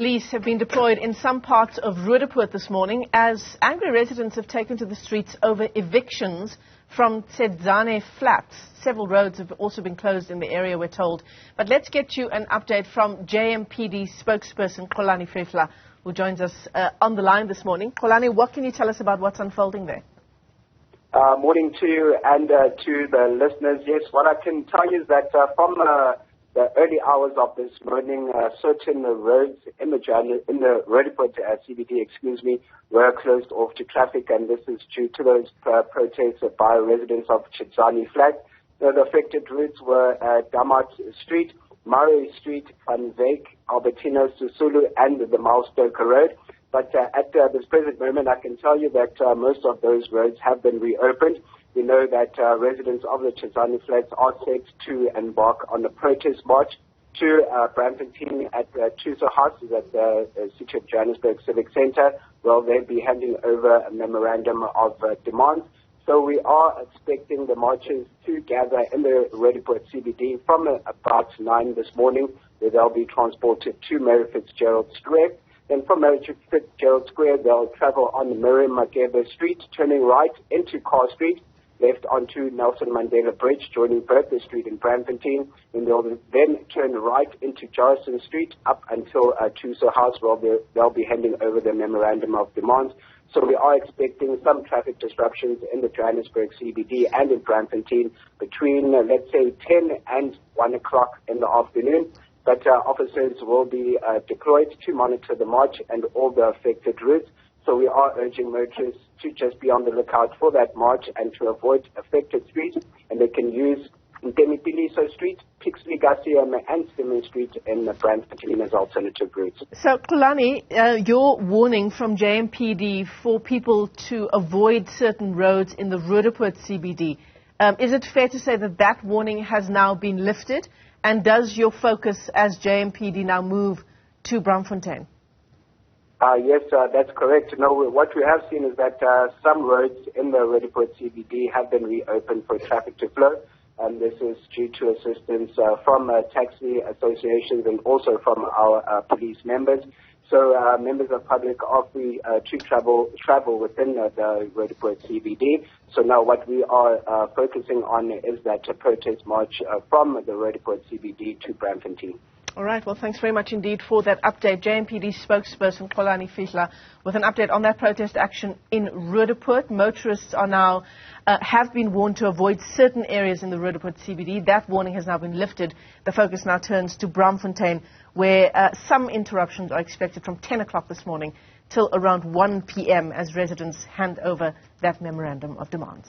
Police have been deployed in some parts of Roodepoort this morning as angry residents have taken to the streets over evictions from Tshedzani flats. Several roads have also been closed in the area, we're told. But let's get you an update from JMPD spokesperson Xolani Fihla, who joins us on the line this morning. Xolani, what can you tell us about what's unfolding there? Morning to you and to the listeners. Yes, what I can tell you is that from the early hours of this morning, certain roads in the Roodepoort CBD, were closed off to traffic, and this is due to those protests by residents of Tshedzani flat. The affected routes were Damat Street, Murray Street, Van Wyk, Albertino, Susulu, and the Milstoker Road. But at this present moment, I can tell you that most of those roads have been reopened. We know that residents of the Tshedzani flats are set to embark on a protest march to Braamfontein at Newzroom Afrika at the City of Johannesburg Civic Centre, where they'll be handing over a memorandum of demands. So we are expecting the marchers to gather in the Roodepoort CBD from about 9 this morning, where they'll be transported to Mary Fitzgerald Square. Then from Mary Fitzgerald Square, they'll travel on Miriam Makeba Street, turning right into Carr Street, left onto Nelson Mandela Bridge, joining Bertha Street in Braamfontein, and they'll then turn right into Jarrison Street up until Newzroom Afrika, where they'll be handing over the memorandum of demands. So we are expecting some traffic disruptions in the Johannesburg CBD and in Braamfontein between, let's say, 10 and 1 o'clock in the afternoon. But officers will be deployed to monitor the march and all the affected routes. So we are urging motorists to just be on the lookout for that march and to avoid affected streets. And they can use Temipiliso Street, Pixley Garcia, and Simmons Street in Braamfontein as alternative routes. So, Xolani, your warning from JMPD for people to avoid certain roads in the Roodepoort CBD, is it fair to say that that warning has now been lifted? And does your focus as JMPD now move to Braamfontein? Yes, that's correct. No, what we have seen is that some roads in the Roodepoort CBD have been reopened for traffic to flow. This is due to assistance from taxi associations and also from our police members. So members of public are free to travel within the Roodepoort CBD. So now what we are focusing on is that protest march from the Roodepoort CBD to Braamfontein. All right. Well, thanks very much indeed for that update. JMPD spokesperson Xolani Fihla with an update on that protest action in Roodepoort. Motorists are now have been warned to avoid certain areas in the Roodepoort CBD. That warning has now been lifted. The focus now turns to Braamfontein, where some interruptions are expected from 10 o'clock this morning till around 1 p.m. as residents hand over that memorandum of demands.